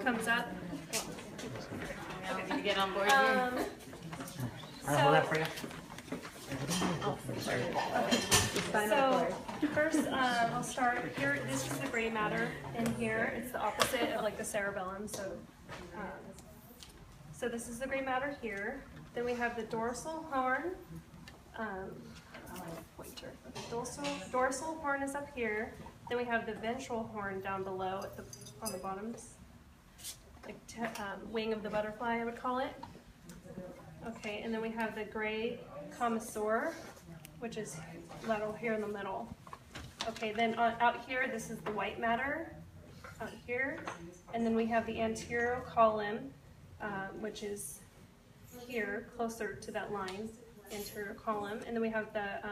comes up. Okay, to get on board here. I'll hold that for you. So first, I'll start here. This is the gray matter in here. It's the opposite of like the cerebellum. So this is the gray matter here. Then we have the dorsal horn. Pointer. Dorsal horn is up here. Then we have the ventral horn down below at on the bottom, like wing of the butterfly, I would call it. Okay, and then we have the gray commissure, which is lateral here in the middle. Okay, then out here, this is the white matter out here. And then we have the anterior column, which is here, closer to that line, anterior column. And then we have the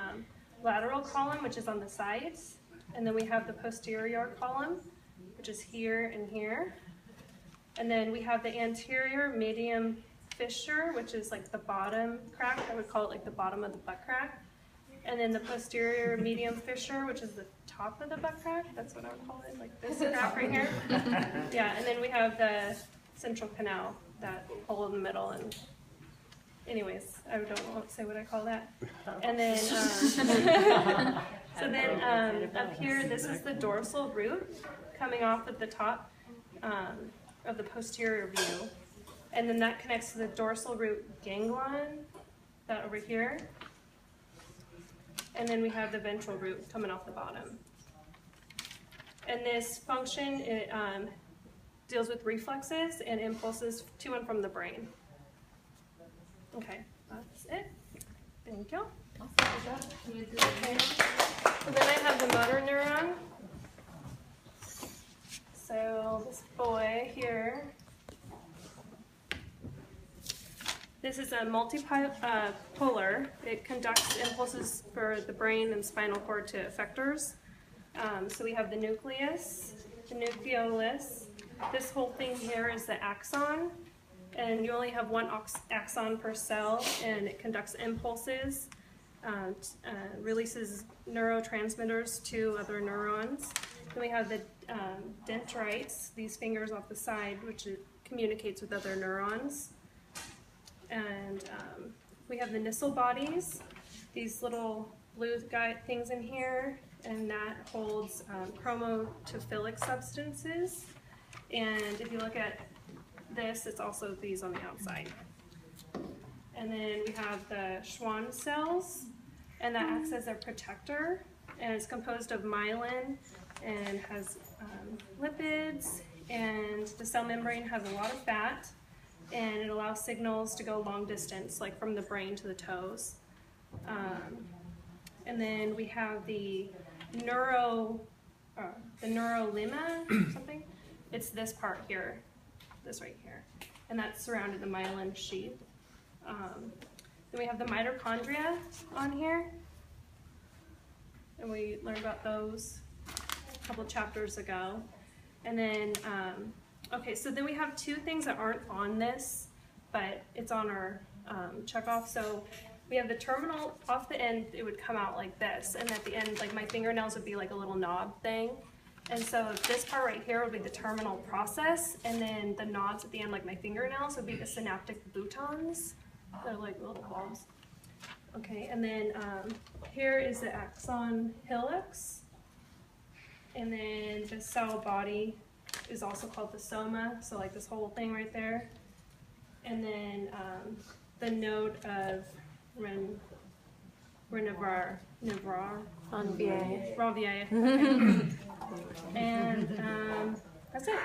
lateral column, which is on the sides. And then we have the posterior column, which is here and here. And then we have the anterior medium fissure, which is like the bottom crack. I would call it like the bottom of the butt crack. And then the posterior medium fissure, which is the top of the butt crack. That's what I would call it, like this crack right here. Yeah, and then we have the central canal, that hole in the middle. And anyways, I won't say what I call that. And then, so then up here, this is the dorsal root coming off at the top of the posterior view. And then that connects to the dorsal root ganglion, that over here. And then we have the ventral root coming off the bottom. And this function, it deals with reflexes and impulses to and from the brain. Okay, that's it. Thank you. Okay. So then I have the motor neuron. So this boy here, this is a multipolar. It conducts impulses for the brain and spinal cord to effectors. So we have the nucleus, the nucleolus. This whole thing here is the axon, and you only have one axon per cell, and it conducts impulses, releases neurotransmitters to other neurons. Then we have the dendrites, these fingers off the side, which it communicates with other neurons. And we have the Nissl bodies, these little blue things in here, and that holds chromotophilic substances. And if you look at this, it's also these on the outside. And then we have the Schwann cells, and that acts as a protector, and it's composed of myelin and has lipids, and the cell membrane has a lot of fat, and it allows signals to go long distance, like from the brain to the toes. And then we have the neurolemma, something. It's this part here, this right here, and that's surrounded the myelin sheath. Then we have the mitochondria on here, and we learned about those a couple chapters ago. And then, okay, so then we have two things that aren't on this, but it's on our checkoff. So we have the terminal. Off the end, it would come out like this, and at the end, like my fingernails would be like a little knob thing. And so this part right here would be the terminal process, and then the knobs at the end, like my fingernails, would be the synaptic boutons. They're like little balls. Okay, and then here is the axon helix, and then the cell body is also called the soma, so like this whole thing right there. And then the node of Ranvier. Okay. And that's it.